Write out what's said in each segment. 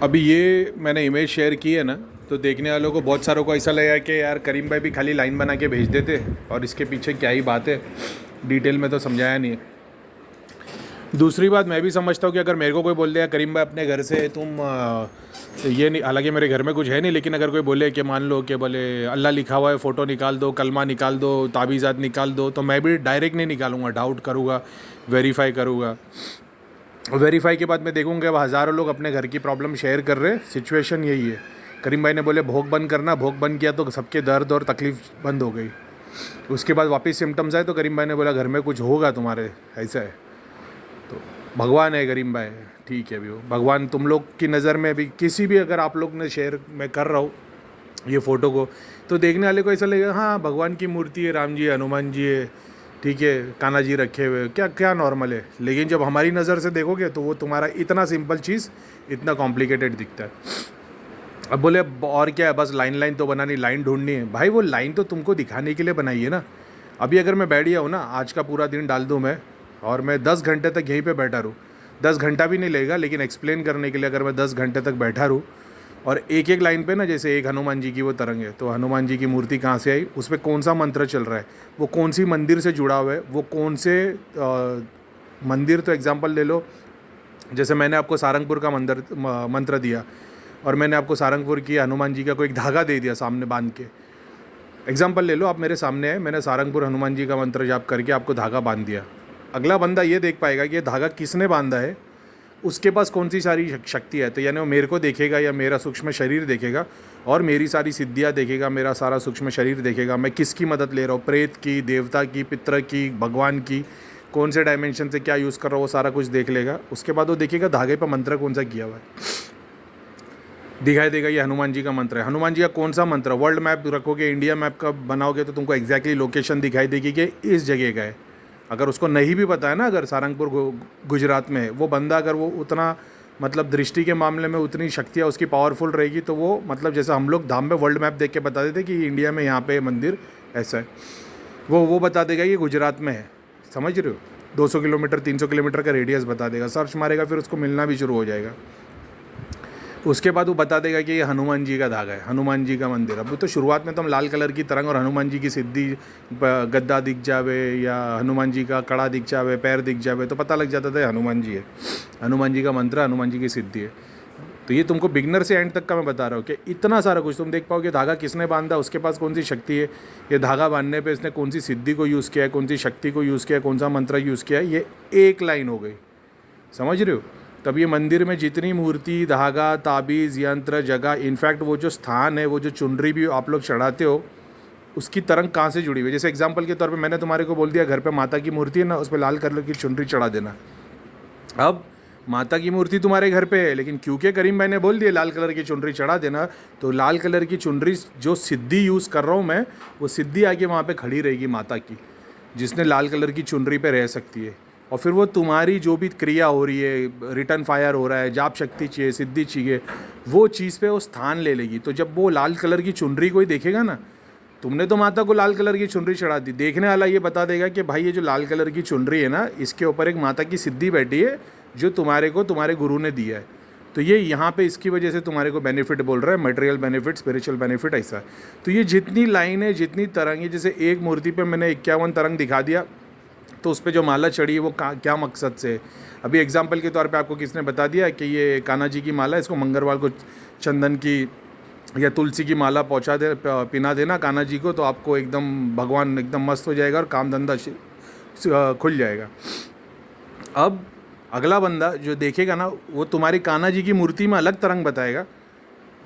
अभी ये मैंने इमेज शेयर की है ना, तो देखने वालों को बहुत सारों को ऐसा लगा कि यार करीम भाई भी खाली लाइन बना के भेज देते और इसके पीछे क्या ही बात है, डिटेल में तो समझाया नहीं है। दूसरी बात, मैं भी समझता हूँ कि अगर मेरे को कोई बोल दिया करीम भाई अपने घर से तुम ये नहीं, हालांकि मेरे घर में कुछ है नहीं, लेकिन अगर कोई बोले कि मान लो कि बोले अल्लाह लिखा हुआ है, फ़ोटो निकाल दो, कलमा निकाल दो, ताबीज़ात निकाल दो, तो मैं भी डायरेक्ट नहीं निकालूंगा, डाउट करूँगा, वेरीफाई करूँगा। वेरीफाई के बाद मैं देखूंगा अब हज़ारों लोग अपने घर की प्रॉब्लम शेयर कर रहे हैं, सिचुएशन यही है। करीम भाई ने बोले भोग बंद करना, भोग बंद किया तो सबके दर्द और तकलीफ़ बंद हो गई। उसके बाद वापस सिम्टम्स आए तो करीम भाई ने बोला घर में कुछ होगा तुम्हारे, ऐसा है। तो भगवान है करीम भाई, ठीक है भी वो भगवान तुम लोग की नज़र में भी, किसी भी अगर आप लोग ने शेयर मैं कर रहा हूँ ये फ़ोटो को, तो देखने वाले को ऐसा लगेगा हाँ भगवान की मूर्ति है, राम जी है, हनुमान जी है, ठीक है, कान्हा जी रखे हुए, क्या क्या नॉर्मल है। लेकिन जब हमारी नज़र से देखोगे तो वो तुम्हारा इतना सिंपल चीज़ इतना कॉम्प्लिकेटेड दिखता है। अब बोले और क्या है, बस लाइन लाइन तो बनानी, लाइन ढूंढनी है। भाई वो लाइन तो तुमको दिखाने के लिए बनाई है ना। अभी अगर मैं बैठ गया हूँ ना, आज का पूरा दिन डाल दूँ मैं, और मैं 10 घंटे तक यहीं पे बैठा रहूँ, 10 घंटा भी नहीं लगेगा, लेकिन एक्सप्लेन करने के लिए अगर मैं 10 घंटे तक बैठा रहूँ और एक एक लाइन पे ना, जैसे एक हनुमान जी की वो तरंग है, तो हनुमान जी की मूर्ति कहाँ से आई, उस पर कौन सा मंत्र चल रहा है, वो कौन सी मंदिर से जुड़ा हुआ है, वो कौन से मंदिर, तो एग्जांपल ले लो, जैसे मैंने आपको सारंगपुर का मंत्र दिया और मैंने आपको सारंगपुर की हनुमान जी का कोई एक धागा दे दिया सामने बांध के। एग्जांपल ले लो, आप मेरे सामने है, मैंने सारंगपुर हनुमान जी का मंत्र जाप करके आपको धागा बांध दिया। अगला बंदा ये देख पाएगा कि ये धागा किसने बांधा है, उसके पास कौन सी सारी शक्ति है। तो यानी वो मेरे को देखेगा या मेरा सूक्ष्म शरीर देखेगा और मेरी सारी सिद्धियाँ देखेगा, मेरा सारा सूक्ष्म शरीर देखेगा, मैं किसकी मदद ले रहा हूँ, प्रेत की, देवता की, पितर की, भगवान की, कौन से डायमेंशन से क्या यूज़ कर रहा हूँ, वो सारा कुछ देख लेगा। उसके बाद वो देखेगा धागे पर मंत्र कौन सा किया हुआ है, दिखाई देगा ये हनुमान जी का मंत्र है। हनुमान जी का कौन सा मंत्र, वर्ल्ड मैप रखोगे, इंडिया मैप का बनाओगे तो तुमको एग्जैक्टली लोकेशन दिखाई देगी कि इस जगह का है। अगर उसको नहीं भी पता है ना, अगर सारंगपुर गुजरात में है, वो बंदा अगर वो उतना मतलब दृष्टि के मामले में उतनी शक्तियाँ उसकी पावरफुल रहेगी, तो वो मतलब जैसे हम लोग धाम में वर्ल्ड मैप देख के बता देते कि इंडिया में यहाँ पे मंदिर ऐसा है, वो बता देगा ये गुजरात में है। समझ रहे हो, 200 किलोमीटर 300 किलोमीटर का रेडियस बता देगा, सर्च मारेगा फिर उसको मिलना भी शुरू हो जाएगा। उसके बाद वो बता देगा कि ये हनुमान जी का धागा है, हनुमान जी का मंदिर। अब तो शुरुआत में तो हम लाल कलर की तरंग और हनुमान जी की सिद्धि, गद्दा दिख जावे या हनुमान जी का कड़ा दिख जावे, पैर दिख जावे, तो पता लग जाता था हनुमान जी है, हनुमान जी का मंत्र, हनुमान जी की सिद्धि है। तो ये तुमको बिगनर से एंड तक का मैं बता रहा हूँ कि इतना सारा कुछ तुम देख पाओगे। धागा किसने बांधा, उसके पास कौन सी शक्ति है, ये धागा बांधने पे इसने कौन सी सिद्धि को यूज़ किया है, कौन सी शक्ति को यूज़ किया है, कौन सा मंत्र यूज़ किया है, ये एक लाइन हो गई। समझ रहे हो। तब ये मंदिर में जितनी मूर्ति, धागा, ताबीज़, यंत्र, जगह, इनफैक्ट वो जो स्थान है, वो जो चुनरी भी आप लोग चढ़ाते हो, उसकी तरंग कहाँ से जुड़ी हुई है। जैसे एग्जांपल के तौर पे मैंने तुम्हारे को बोल दिया घर पे माता की मूर्ति है ना, उस पर लाल कलर की चुनरी चढ़ा देना। अब माता की मूर्ति तुम्हारे घर पे है, लेकिन क्योंकि करीम भाई ने बोल दिया लाल कलर की चुनरी चढ़ा देना, तो लाल कलर की चुनरी जो सिद्धि यूज़ कर रहा हूँ मैं, वो सिद्धि आके वहाँ पे खड़ी रहेगी माता की, जिसने लाल कलर की चुनरी पे रह सकती है। और फिर वो तुम्हारी जो भी क्रिया हो रही है, रिटर्न फायर हो रहा है, जाप शक्ति चाहिए, सिद्धि चाहिए, वो चीज़ पे वो स्थान ले लेगी। तो जब वो लाल कलर की चुनरी कोई देखेगा ना, तुमने तो माता को लाल कलर की चुनरी चढ़ा दी, देखने वाला ये बता देगा कि भाई ये जो लाल कलर की चुनरी है ना, इसके ऊपर एक माता की सिद्धि बैठी है जो तुम्हारे को तुम्हारे गुरु ने दिया है। तो ये यहाँ पे इसकी वजह से तुम्हारे को बेनिफिट बोल रहा है, मटेरियल बेनिफिट, स्पिरिचुअल बेनिफिट, ऐसा। तो ये जितनी लाइन है, जितनी तरंग है, जैसे एक मूर्ति पे मैंने 51 तरंग दिखा दिया, तो उस पर जो माला चढ़ी है वो क्या मकसद से। अभी एग्जाम्पल के तौर पे आपको किसने बता दिया कि ये कान्हा जी की माला, इसको मंगलवार को चंदन की या तुलसी की माला पहुंचा दे, पिना देना कान्हा जी को, तो आपको एकदम भगवान एकदम मस्त हो जाएगा और काम धंधा खुल जाएगा। अब अगला बंदा जो देखेगा ना, वो तुम्हारी कान्हा जी की मूर्ति में अलग तरंग बताएगा,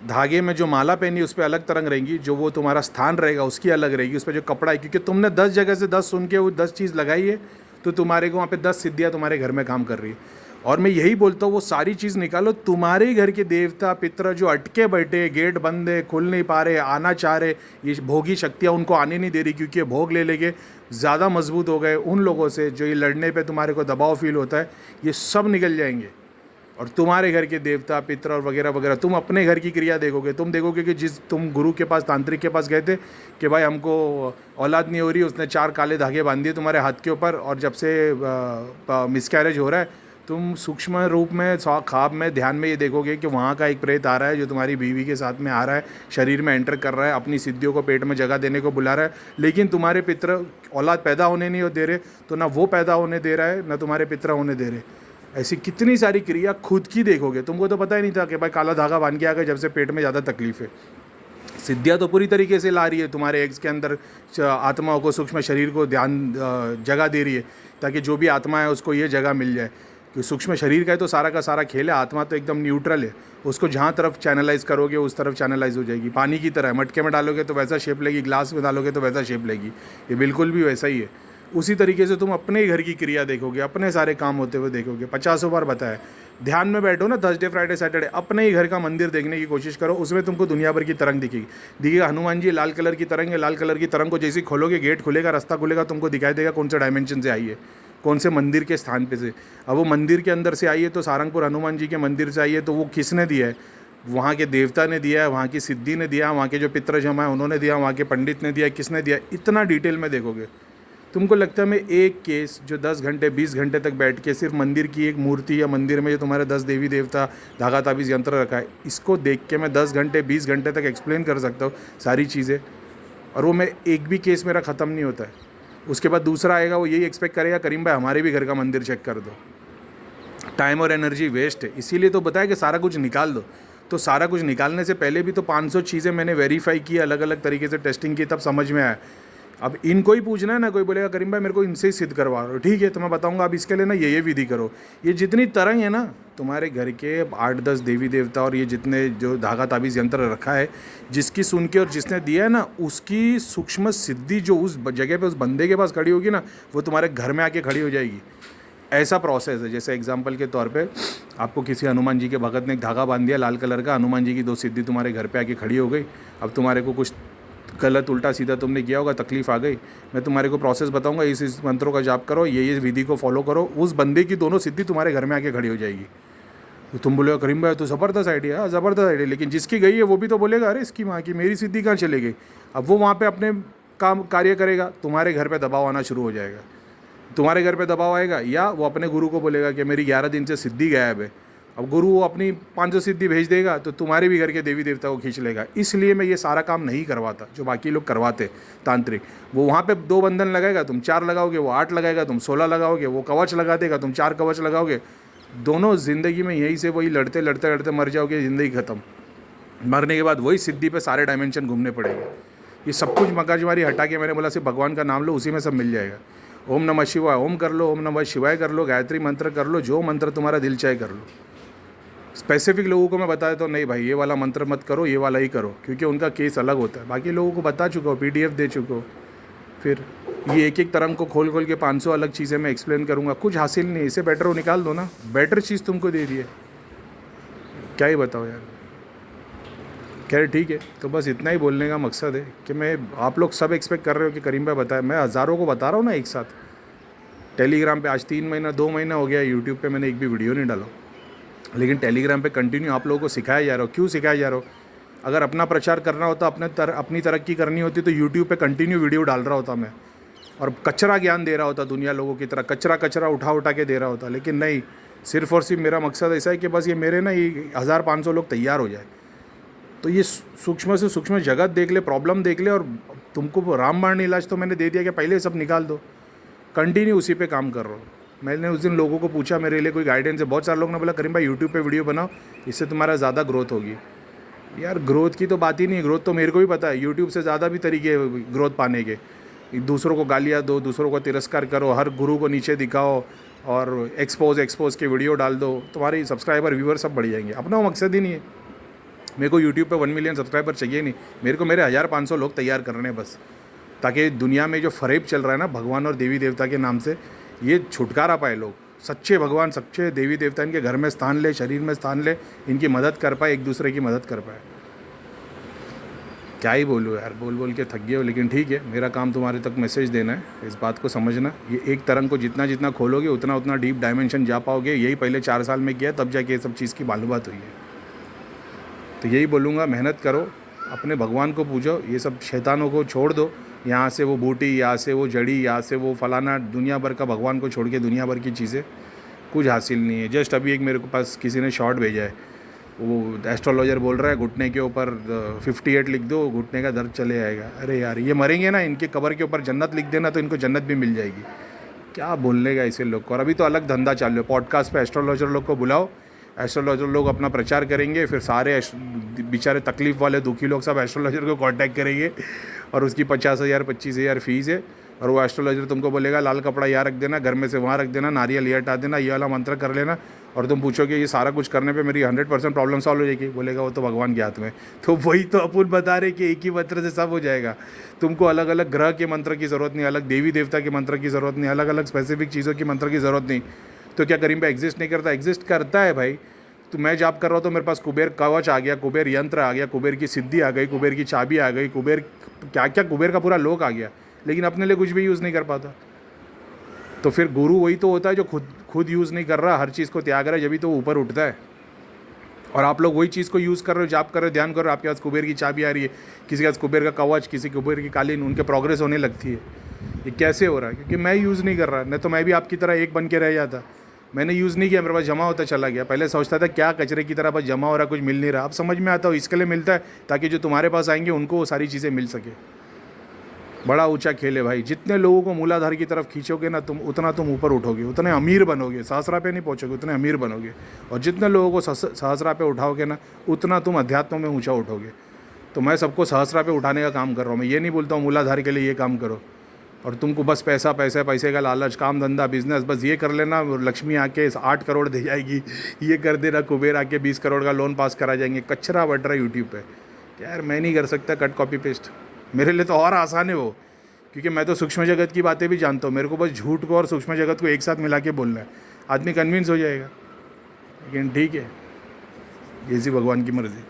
धागे में जो माला पहनी उस पर अलग तरंग रहेंगी, जो वो तुम्हारा स्थान रहेगा उसकी अलग रहेगी, उस पर जो कपड़ा है, क्योंकि तुमने 10 जगह से 10 सुन के वो 10 चीज़ लगाई है, तो तुम्हारे को वहाँ पे 10 सिद्धियाँ तुम्हारे घर में काम कर रही है। और मैं यही बोलता हूँ वो सारी चीज़ निकालो, तुम्हारे घर के देवता पितर जो अटके बैठे, गेट बंद है, खुल नहीं पा रहे, आना चाह रहे, ये भोगी शक्तियाँ उनको आने नहीं दे रही, क्योंकि भोग ले लेके ज़्यादा मजबूत हो गए, उन लोगों से जो ये लड़ने पर तुम्हारे को दबाव फील होता है, ये सब निकल जाएंगे। और तुम्हारे घर के देवता पितर और वगैरह वगैरह, तुम अपने घर की क्रिया देखोगे, तुम देखोगे कि जिस तुम गुरु के पास, तांत्रिक के पास गए थे कि भाई हमको औलाद नहीं हो रही, उसने 4 काले धागे बांध दिए तुम्हारे हाथ के ऊपर, और जब से मिसकैरेज हो रहा है, तुम सूक्ष्म रूप में ख्वाब में ध्यान में ये देखोगे कि वहाँ का एक प्रेत आ रहा है जो तुम्हारी बीवी के साथ में आ रहा है, शरीर में एंटर कर रहा है, अपनी सिद्धियों को पेट में जगह देने को बुला रहा है, लेकिन तुम्हारे पितर औलाद पैदा होने नहीं दे रहे, तो ना वो पैदा होने दे रहा है ना तुम्हारे पितर होने दे रहे। ऐसी कितनी सारी क्रिया खुद की देखोगे। तुमको तो पता ही नहीं था कि भाई काला धागा बांध के आ गए जब से पेट में ज़्यादा तकलीफ है। सिद्धियाँ तो पूरी तरीके से ला रही है, तुम्हारे एग्स के अंदर आत्माओं को, सूक्ष्म शरीर को ध्यान जगह दे रही है, ताकि जो भी आत्मा है उसको ये जगह मिल जाए। कि सूक्ष्म शरीर का है तो सारा का सारा खेल है, आत्मा तो एकदम न्यूट्रल है, उसको जहाँ तरफ चैनलाइज करोगे उस तरफ चैनलाइज हो जाएगी। पानी की तरह मटके में डालोगे तो वैसा शेप लेगी, ग्लास में डालोगे तो वैसा शेप लेगी, ये बिल्कुल भी वैसा ही है। उसी तरीके से तुम अपने ही घर की क्रिया देखोगे, अपने सारे काम होते हुए देखोगे। 50 बार बताया, ध्यान में बैठो ना, थर्सडे फ्राइडे सैटरडे अपने ही घर का मंदिर देखने की कोशिश करो, उसमें तुमको दुनिया भर की तरंग दिखेगी। हनुमान जी लाल कलर की तरंग है, लाल कलर की तरंग को जैसे खोलोगे, गेट खुलेगा, रास्ता खुलेगा, तुमको दिखाई देगा कौन से डायमेंशन से आई है, कौन से मंदिर के स्थान पे से। अब वो मंदिर के अंदर से आई है तो सारंगपुर हनुमान जी के मंदिर से आई है, तो वो किसने दिया है? वहाँ के देवता ने दिया है, वहाँ की सिद्धि ने दिया, वहाँ के जो पितर जमा है उन्होंने दिया, वहाँ के पंडित ने दिया, किसने दिया? इतना डिटेल में देखोगे। तुमको लगता है मैं एक केस जो 10 घंटे 20 घंटे तक बैठ के सिर्फ मंदिर की एक मूर्ति या मंदिर में जो तुम्हारे 10 देवी देवता धागा ताबीज़ यंत्र रखा है, इसको देख के मैं 10 घंटे 20 घंटे तक एक्सप्लेन कर सकता हूँ सारी चीज़ें, और वो मैं एक भी केस मेरा ख़त्म नहीं होता है। उसके बाद दूसरा आएगा, वो यही एक्सपेक्ट करेगा करीम भाई हमारे भी घर का मंदिर चेक कर दो। टाइम और एनर्जी वेस्ट है, इसीलिए तो बताया कि सारा कुछ निकाल दो। तो सारा कुछ निकालने से पहले भी तो 500 चीज़ें मैंने वेरीफाई की, अलग अलग तरीके से टेस्टिंग की, तब समझ में आया। अब इनको ही पूछना है ना, कोई बोलेगा करीम भाई मेरे को इनसे ही सिद्ध करवा रहे हो, ठीक है तो मैं बताऊंगा अब इसके लिए ना ये विधि करो। ये जितनी तरंग है ना तुम्हारे घर के 8-10 देवी देवता और ये जितने जो धागा ताबीज़ यंत्र रखा है, जिसकी सुन के और जिसने दिया है ना, उसकी सूक्ष्म सिद्धि जो उस जगह पे उस बंदे के पास खड़ी होगी ना, वो तुम्हारे घर में आके खड़ी हो जाएगी। ऐसा प्रोसेस है। जैसे एग्जाम्पल के तौर पे आपको किसी हनुमान जी के भगत ने एक धागा बांध दिया लाल कलर का, हनुमान जी की 2 सिद्धि तुम्हारे घर पे आके खड़ी हो गई। अब तुम्हारे को कुछ गलत उल्टा सीधा तुमने किया होगा, तकलीफ आ गई, मैं तुम्हारे को प्रोसेस बताऊंगा, इस मंत्रों का जाप करो, ये विधि को फॉलो करो, उस बंदे की दोनों सिद्धि तुम्हारे घर में आके खड़ी हो जाएगी। तो तुम बोलेगा करीम भाई तो ज़बरदस्त आइडिया, ज़बरदस्त आइडिया, लेकिन जिसकी गई है वो भी तो बोलेगा अरे इसकी माँ की मेरी सिद्धि कहाँ चले गई। अब वो वहाँ पर अपने काम कार्य करेगा, तुम्हारे घर पर दबाव आना शुरू हो जाएगा। तुम्हारे घर पे दबाव आएगा, या वो अपने गुरु को बोलेगा कि मेरी 11 दिन से सिद्धि गायब है। अब गुरु वो अपनी 500 सिद्धि भेज देगा तो तुम्हारे भी घर के देवी देवता को खींच लेगा। इसलिए मैं ये सारा काम नहीं करवाता जो बाकी लोग करवाते तांत्रिक। वो वहाँ पे 2 बंधन लगाएगा, तुम 4 लगाओगे, वो 8 लगाएगा, तुम 16 लगाओगे, वो कवच लगा देगा, तुम 4 कवच लगाओगे। दोनों ज़िंदगी में यहीं से वही लड़ते लड़ते लड़ते मर जाओगे, ज़िंदगी ख़त्म। मरने के बाद वही सिद्धि पे सारे डायमेंशन घूमने पड़ेंगे। ये सब कुछ मगजमारी हटा के मैंने बोला सिर्फ भगवान का नाम लो, उसी में सब मिल जाएगा। ओम नमः शिवाय ओम कर लो, ओम नमः शिवाय कर लो, गायत्री मंत्र कर लो, जो मंत्र तुम्हारा दिल चाहे कर लो। स्पेसिफिक लोगों को मैं बता देता हूँ नहीं भाई ये वाला मंत्र मत करो, ये वाला ही करो, क्योंकि उनका केस अलग होता है। बाकी लोगों को बता चुका हो, PDF दे चुका हो। फिर ये एक एक तरंग को खोल खोल के 500 अलग चीज़ें मैं एक्सप्लेन करूँगा, कुछ हासिल नहीं। इससे बेटर वो निकाल दो ना, बेटर चीज़ तुमको दे दी है, क्या ही बताओ यार। खैर ठीक है, तो बस इतना ही बोलने का मकसद है कि मैं आप लोग सब एक्सपेक्ट कर रहे हो कि करीम भाई बताए, मैं हज़ारों को बता रहा हूँ ना एक साथ। टेलीग्राम पे आज 3 महीना 2 महीना हो गया, यूट्यूब पे मैंने एक भी वीडियो नहीं डाला, लेकिन टेलीग्राम पे कंटिन्यू आप लोगों को सिखाया जा रहा हो। क्यों सिखाया जा रहा हो? अगर अपना प्रचार करना होता, अपनी तरक्की करनी होती तो यूट्यूब पे कंटिन्यू वीडियो डाल रहा होता मैं, और कचरा ज्ञान दे रहा होता दुनिया लोगों की तरह, कचरा उठा के दे रहा होता। लेकिन नहीं, सिर्फ और सिर्फ मेरा मकसद ऐसा है कि बस ये मेरे ना ये 1500 लोग तैयार हो जाए, तो ये सूक्ष्म से सूक्ष्म जगत देख ले, प्रॉब्लम देख ले, और तुमको रामबाण इलाज तो मैंने दे दिया कि पहले सब निकाल दो। कंटिन्यू उसी पे काम कर रहा हूँ। मैंने उस दिन लोगों को पूछा मेरे लिए कोई गाइडेंस है, बहुत सारे लोगों ने बोला करीम भाई यूट्यूब पे वीडियो बनाओ, इससे तुम्हारा ज़्यादा ग्रोथ होगी। यार ग्रोथ की तो बात ही नहीं, ग्रोथ तो मेरे को भी पता है, यूट्यूब से ज़्यादा भी तरीके ग्रोथ पाने के। दूसरों को गालियाँ दो, दूसरों को तिरस्कार करो, हर गुरु को नीचे दिखाओ और एक्सपोज के वीडियो डाल दो, तुम्हारी सब्सक्राइबर व्यूअर सब बढ़ जाएंगे। अपना मकसद ही नहीं है। मेरे को यूट्यूब पे 1 मिलियन सब्सक्राइबर चाहिए नहीं, मेरे को मेरे 1500 लोग तैयार करने बस, ताकि दुनिया में जो फरेब चल रहा है ना भगवान और देवी देवता के नाम से, ये छुटकारा पाए लोग। सच्चे भगवान सच्चे देवी देवता इनके घर में स्थान ले, शरीर में स्थान ले, इनकी मदद कर पाए, एक दूसरे की मदद कर पाए। क्या ही बोलूँ यार, बोल बोल के थक गए हो, लेकिन ठीक है, मेरा काम तुम्हारे तक मैसेज देना है, इस बात को समझना। ये एक तरंग को जितना जितना खोलोगे उतना उतना डीप डायमेंशन जा पाओगे। यही पहले 4 साल में किया, तब जाके ये सब चीज़ की मालूमात हुई है। तो यही बोलूँगा, मेहनत करो, अपने भगवान को पूजो, ये सब शैतानों को छोड़ दो। यहाँ से वो बूटी, यहाँ से वो जड़ी, यहाँ से वो फलाना, दुनिया भर का भगवान को छोड़ के दुनिया भर की चीज़ें कुछ हासिल नहीं है। जस्ट अभी एक मेरे को पास किसी ने शॉर्ट भेजा है, वो एस्ट्रोलॉजर बोल रहा है घुटने के ऊपर 58 लिख दो, घुटने का दर्द चले जाएगा। अरे यार ये मरेंगे ना, इनके कबर के ऊपर जन्नत लिख देना तो इनको जन्नत भी मिल जाएगी। क्या बोलने का ऐसे लोग को। और अभी तो अलग धंधा चालू है, पॉडकास्ट पे एस्ट्रोलॉजर लोग को बुलाओ, एस्ट्रोलॉजर लोग अपना प्रचार करेंगे, फिर सारे बेचारे तकलीफ़ वाले दुखी लोग सब एस्ट्रोलॉजर को कांटेक्ट करेंगे और उसकी 50,000 25,000 फ़ीस है। और वो एस्ट्रोलॉजर तुमको बोलेगा लाल कपड़ा यहाँ रख देना, घर में से वहाँ रख देना, नारियल ये हटा देना, ये वाला मंत्र कर लेना, और तुम पूछोगे ये सारा कुछ करने पे मेरी 100% प्रॉब्लम सॉल्व हो जाएगी। बोलेगा वो तो भगवान के हाथ में। तो वही तो अपन बता रहे कि एक ही मंत्र से सब हो जाएगा। तुमको अलग अलग ग्रह के मंत्र की ज़रूरत नहीं, अलग देवी देवता के मंत्र की ज़रूरत नहीं, अलग अलग स्पेसिफिक चीज़ों की मंत्र की ज़रूरत नहीं। तो क्या करीम पे एग्जिस्ट नहीं करता? एग्जिस्ट करता है भाई। तो मैं जाप कर रहा हूँ तो मेरे पास कुबेर कवच आ गया, कुबेर यंत्र आ गया, कुबेर की सिद्धि आ गई, कुबेर की चाबी आ गई, कुबेर क्या क्या, कुबेर का पूरा लोक आ गया, लेकिन अपने लिए कुछ भी यूज़ नहीं कर पाता। तो फिर गुरु वही तो होता है जो खुद यूज़ नहीं कर रहा, हर चीज़ को त्याग रहा है, जभी तो वो ऊपर उठता है। और आप लोग वही चीज़ को यूज़ कर रहे हो, जाप कर रहे हो, ध्यान कर रहे हो, आपके पास कुबेर की चाबी आ रही है, किसी के पास कुबेर का कवच, किसी कुबेर की कालीन, उनके प्रोग्रेस होने लगती है। ये कैसे हो रहा है? क्योंकि मैं यूज़ नहीं कर रहा, नहीं तो मैं भी आपकी तरह एक बन के रह जाता। मैंने यूज़ नहीं किया, मेरे पास जमा होता चला गया। पहले सोचता था क्या कचरे की तरह बस जमा हो रहा, कुछ मिल नहीं रहा। अब समझ में आता हो इसके लिए मिलता है ताकि जो तुम्हारे पास आएंगे उनको वो सारी चीज़ें मिल सके। बड़ा ऊंचा खेल है भाई। जितने लोगों को मूलाधार की तरफ खींचोगे ना तुम, उतना तुम ऊपर उठोगे, उतने अमीर बनोगे। सहस्रा पे नहीं पहुँचोगे, उतने अमीर बनोगे। और जितने लोगों को सहस्रा पे उठाओगे ना, उतना तुम अध्यात्म में ऊँचा उठोगे। तो मैं सबको सहस्रा पे उठाने का काम कर रहा हूँ। मैं ये नहीं बोलता हूँ मूलाधार के लिए ये काम करो और तुमको बस पैसा पैसा पैसे का लालच, काम धंधा बिजनेस बस ये कर लेना, लक्ष्मी आके 8 करोड़ दे जाएगी, ये कर देना, कुबेर आके 20 करोड़ का लोन पास करा जाएंगे। कचरा बट रहा है यूट्यूब पे। यार मैं नहीं कर सकता कट कॉपी पेस्ट, मेरे लिए तो और आसान है वो, क्योंकि मैं तो सूक्ष्म जगत की बातें भी जानता हूँ। मेरे को बस झूठ को और सूक्ष्म जगत को एक साथ मिला के बोलना है, आदमी कन्विंस हो जाएगा। लेकिन ठीक है, ये सी भगवान की मर्ज़ी।